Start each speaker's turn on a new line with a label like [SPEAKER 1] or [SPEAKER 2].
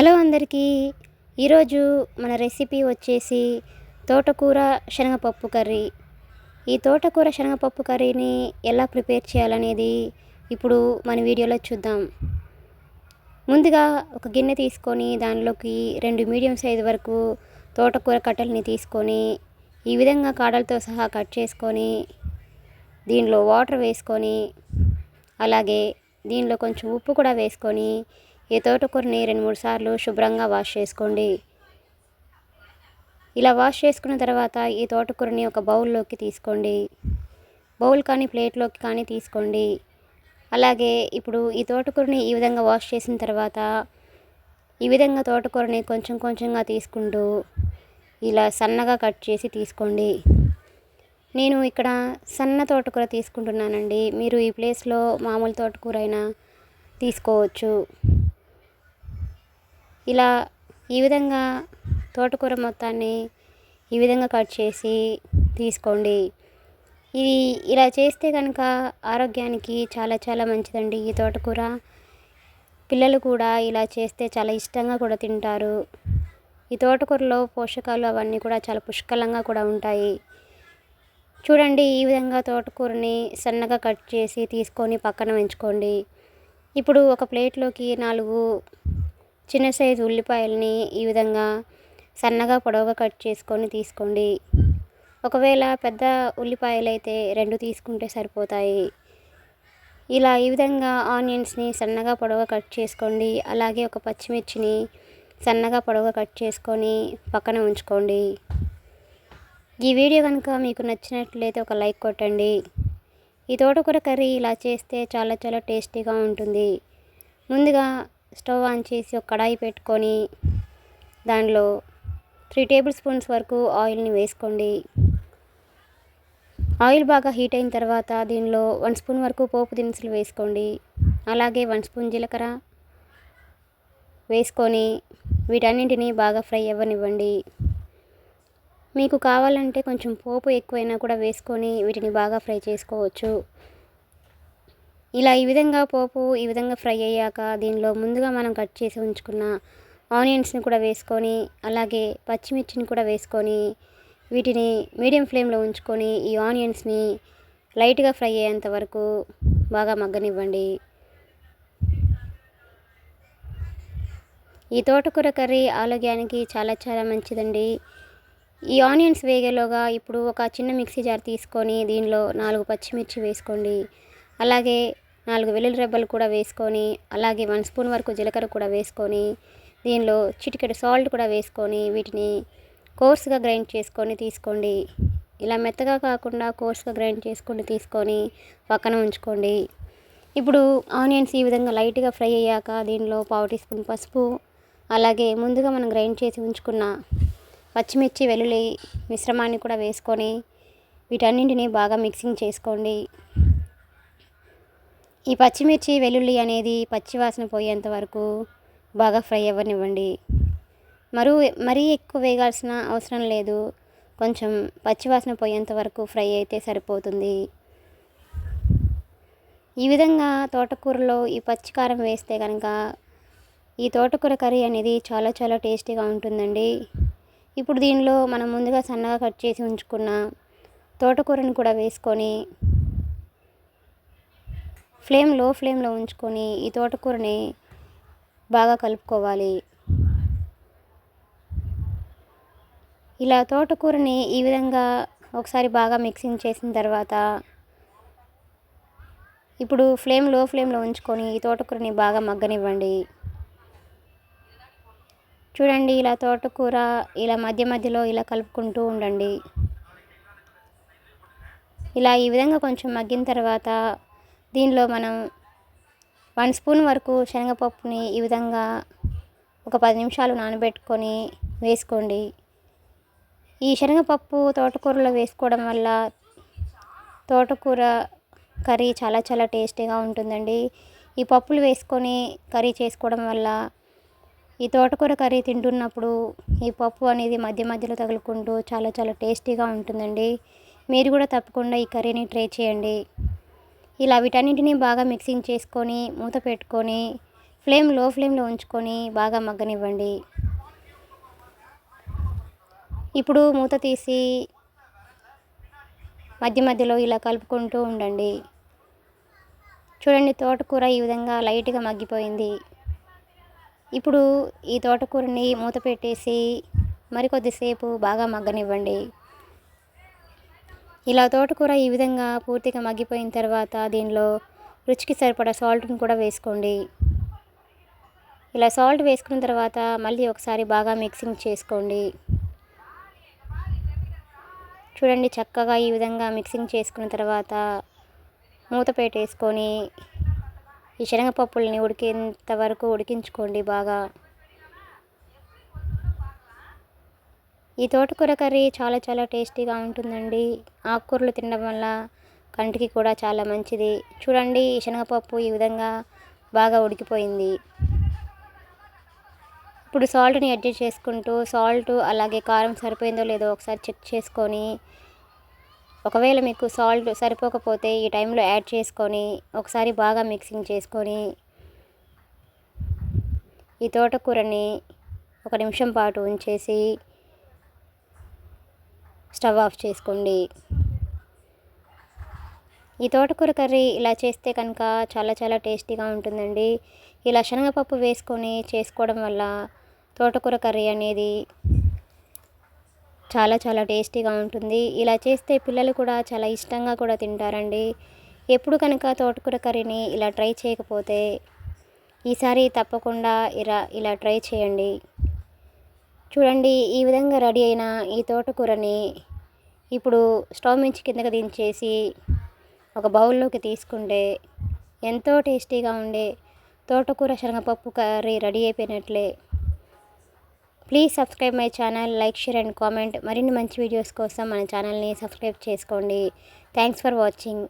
[SPEAKER 1] Hello అందరికీ. ఈరోజు మన రెసిపీ వచ్చేసి తోటకూర శనగపప్పు కర్రీ. ఈ తోటకూర శనగపప్పు కర్రీని ఎలా ప్రిపేర్ చేయాలనేది ఇప్పుడు మన వీడియోలో చూద్దాం. ముందుగా ఒక గిన్నె తీసుకొని దానిలోకి 2 మీడియం సైజు వరకు తోటకూర కట్టెల్ని తీసుకొని ఈ విధంగా కాడలతో సహా కట్ చేసుకొని దీనిలో వాటర్ వేసుకొని అలాగే దీనిలో కొంచెం ఉప్పు కూడా వేసుకొని ఈ తోటకూరని 2-3 సార్లు శుభ్రంగా వాష్ చేసుకోండి. ఇలా వాష్ చేసుకున్న తర్వాత ఈ తోటకూరని ఒక బౌల్లోకి తీసుకోండి. బౌల్ కానీ ప్లేట్లోకి కానీ తీసుకోండి. అలాగే ఇప్పుడు ఈ తోటకూరని ఈ విధంగా వాష్ చేసిన తర్వాత ఈ విధంగా తోటకూరని కొంచెం కొంచెంగా తీసుకుంటూ ఇలా సన్నగా కట్ చేసి తీసుకోండి. నేను ఇక్కడ సన్న తోటకూర తీసుకుంటున్నానండి. మీరు ఈ ప్లేస్లో మామూలు తోటకూర అయినా తీసుకోవచ్చు. ఇలా ఈ విధంగా తోటకూర మొత్తాన్ని ఈ విధంగా కట్ చేసి తీసుకోండి. ఇది ఇలా చేస్తే కనుక ఆరోగ్యానికి చాలా చాలా మంచిదండి. ఈ తోటకూర పిల్లలు కూడా ఇలా చేస్తే చాలా ఇష్టంగా కూడా తింటారు. ఈ తోటకూరలో పోషకాలు అవన్నీ కూడా చాలా పుష్కలంగా కూడా ఉంటాయి. చూడండి, ఈ విధంగా తోటకూరని సన్నగా కట్ చేసి తీసుకొని పక్కన ఉంచుకోండి. ఇప్పుడు ఒక ప్లేట్లోకి 4 చిన్న సైజు ఉల్లిపాయలని ఈ విధంగా సన్నగా పొడవుగా కట్ చేసుకొని తీసుకోండి. ఒకవేళ పెద్ద ఉల్లిపాయలు అయితే 2 తీసుకుంటే సరిపోతాయి. ఇలా ఈ విధంగా ఆనియన్స్ని సన్నగా పొడవుగా కట్ చేసుకోండి. అలాగే ఒక పచ్చిమిర్చిని సన్నగా పొడవుగా కట్ చేసుకొని పక్కన ఉంచుకోండి. ఈ వీడియో కనుక మీకు నచ్చినట్లయితే ఒక లైక్ కొట్టండి. ఈ తోటకూర కర్రీ ఇలా చేస్తే చాలా చాలా టేస్టీగా ఉంటుంది. ముందుగా స్టవ్ ఆన్ చేసి ఒక కడాయి పెట్టుకొని దానిలో 3 టేబుల్ స్పూన్స్ వరకు ఆయిల్ని వేసుకోండి. ఆయిల్ బాగా హీట్ అయిన తర్వాత దీనిలో 1 స్పూన్ వరకు పోపు దినుసులు వేసుకోండి. అలాగే 1 స్పూన్ జీలకర్ర వేసుకొని వీటన్నింటినీ బాగా ఫ్రై అవ్వనివ్వండి. మీకు కావాలంటే కొంచెం పోపు ఎక్కువైనా కూడా వేసుకొని వీటిని బాగా ఫ్రై చేసుకోవచ్చు. ఇలా ఈ విధంగా పోపు ఈ విధంగా ఫ్రై అయ్యాక దీనిలో ముందుగా మనం కట్ చేసి ఉంచుకున్న ఆనియన్స్ని కూడా వేసుకొని అలాగే పచ్చిమిర్చిని కూడా వేసుకొని వీటిని మీడియం ఫ్లేమ్లో ఉంచుకొని ఈ ఆనియన్స్ని లైట్గా ఫ్రై అయ్యేంత వరకు బాగా మగ్గనివ్వండి. ఈ తోటకూర కర్రీ ఆరోగ్యానికి చాలా చాలా మంచిదండి. ఈ ఆనియన్స్ వేగేలోగా ఇప్పుడు ఒక చిన్న మిక్సీ జార్ తీసుకొని దీనిలో 4 పచ్చిమిర్చి వేసుకోండి. అలాగే 4 వెల్లుల్లి రెబ్బలు కూడా వేసుకొని అలాగే 1 స్పూన్ వరకు జీలకర్ర కూడా వేసుకొని దీనిలో చిటికెడు సాల్ట్ కూడా వేసుకొని వీటిని కోర్స్గా గ్రైండ్ చేసుకొని తీసుకోండి. ఇలా మెత్తగా కాకుండా కోర్స్గా గ్రైండ్ చేసుకొని తీసుకొని పక్కన ఉంచుకోండి. ఇప్పుడు ఆనియన్స్ ఈ విధంగా లైట్గా ఫ్రై అయ్యాక దీనిలో 1/2 టీ స్పూన్ పసుపు అలాగే ముందుగా మనం గ్రైండ్ చేసి ఉంచుకున్న పచ్చిమిర్చి వెల్లుల్లి మిశ్రమాన్ని కూడా వేసుకొని వీటన్నింటినీ బాగా మిక్సింగ్ చేసుకోండి. ఈ పచ్చిమిర్చి వెల్లుల్లి అనేది పచ్చివాసన పోయేంత వరకు బాగా ఫ్రై అవ్వనివ్వండి. మరీ ఎక్కువ వేగాల్సిన అవసరం లేదు. కొంచెం పచ్చివాసన పోయేంత వరకు ఫ్రై అయితే సరిపోతుంది. ఈ విధంగా తోటకూరలో ఈ పచ్చికారం వేస్తే కనుక ఈ తోటకూర కర్రీ అనేది చాలా చాలా టేస్టీగా ఉంటుందండి. ఇప్పుడు దీనిలో మనం ముందుగా సన్నగా కట్ చేసి ఉంచుకున్న తోటకూరని కూడా వేసుకొని లో ఫ్లేమ్లో ఉంచుకొని ఈ తోటకూరని బాగా కలుపుకోవాలి. ఇలా తోటకూరని ఈ విధంగా ఒకసారి బాగా మిక్సింగ్ చేసిన తర్వాత ఇప్పుడు లో ఫ్లేమ్లో ఉంచుకొని ఈ తోటకూరని బాగా మగ్గనివ్వండి. చూడండి, ఇలా తోటకూర ఇలా మధ్య మధ్యలో ఇలా కలుపుకుంటూ ఉండండి. ఇలా ఈ విధంగా కొంచెం మగ్గిన తర్వాత దీనిలో మనం 1 స్పూన్ వరకు శనగపప్పుని ఈ విధంగా ఒక 10 నిమిషాలు నానబెట్టుకొని వేసుకోండి. ఈ శనగపప్పు తోటకూరలో వేసుకోవడం వల్ల తోటకూర కర్రీ చాలా చాలా టేస్టీగా ఉంటుందండి. ఈ పప్పులు వేసుకొని కర్రీ చేసుకోవడం వల్ల ఈ తోటకూర కర్రీ తింటున్నప్పుడు ఈ పప్పు అనేది మధ్య మధ్యలో తగులుకుంటూ చాలా చాలా టేస్టీగా ఉంటుందండి. మీరు కూడా తప్పకుండా ఈ కర్రీని ట్రై చేయండి. ఇలా వీటన్నింటినీ బాగా మిక్సింగ్ చేసుకొని మూత పెట్టుకొని లో ఫ్లేమ్లో ఉంచుకొని బాగా మగ్గనివ్వండి. ఇప్పుడు మూత తీసి మధ్యలో ఇలా కలుపుకుంటూ ఉండండి. చూడండి, తోటకూర ఈ విధంగా లైట్గా మగ్గిపోయింది. ఇప్పుడు ఈ తోటకూరని మూత పెట్టేసి మరికొద్దిసేపు బాగా మగ్గనివ్వండి. ఇలా తోటకూర ఈ విధంగా పూర్తిగా మగ్గిపోయిన తర్వాత దీనిలో రుచికి సరిపడా సాల్ట్ని కూడా వేసుకోండి. ఇలా సాల్ట్ వేసుకున్న తర్వాత మళ్ళీ ఒకసారి బాగా మిక్సింగ్ చేసుకోండి. చూడండి, చక్కగా ఈ విధంగా మిక్సింగ్ చేసుకున్న తర్వాత మూత పెట్టేసుకొని ఈ శనగపప్పుల్ని ఉడికేంత వరకు ఉడికించుకోండి బాగా. ఈ తోటకూర కర్రీ చాలా చాలా టేస్టీగా ఉంటుందండి. ఆకుకూరలు తినడం వల్ల కంటికి కూడా చాలా మంచిది. చూడండి, ఈ శనగపప్పు ఈ విధంగా బాగా ఉడికిపోయింది. ఇప్పుడు సాల్ట్ని అడ్జస్ట్ చేసుకుంటూ సాల్ట్ అలాగే కారం సరిపోయిందో లేదో ఒకసారి చెక్ చేసుకొని, ఒకవేళ మీకు సాల్ట్ సరిపోకపోతే ఈ టైంలో యాడ్ చేసుకొని ఒకసారి బాగా మిక్సింగ్ చేసుకొని ఈ తోటకూరని 1 నిమిషం పాటు ఉంచేసి స్టవ్ ఆఫ్ చేసుకోండి. ఈ తోటకూర కర్రీ ఇలా చేస్తే కనుక చాలా చాలా టేస్టీగా ఉంటుందండి. ఇలా శనగపప్పు వేసుకొని చేసుకోవడం వల్ల తోటకూర కర్రీ అనేది చాలా చాలా టేస్టీగా ఉంటుంది. ఇలా చేస్తే పిల్లలు కూడా చాలా ఇష్టంగా కూడా తింటారండి. ఎప్పుడు కనుక తోటకూర కర్రీని ఇలా ట్రై చేయకపోతే ఈసారి తప్పకుండా ఇలా ట్రై చేయండి. చూడండి, ఈ విధంగా రెడీ అయిన ఈ తోటకూరని ఇప్పుడు స్టవ్ నుంచి కిందకి దించేసి ఒక బౌల్లోకి తీసుకుంటే ఎంతో టేస్టీగా ఉండే తోటకూర శనగపప్పు కర్రీ రెడీ అయిపోయినట్లే. Please subscribe my channel, like, share and comment. మరిన్ని మంచి వీడియోస్ కోసం మన ఛానల్ని సబ్స్క్రైబ్ చేసుకోండి. Thanks for watching.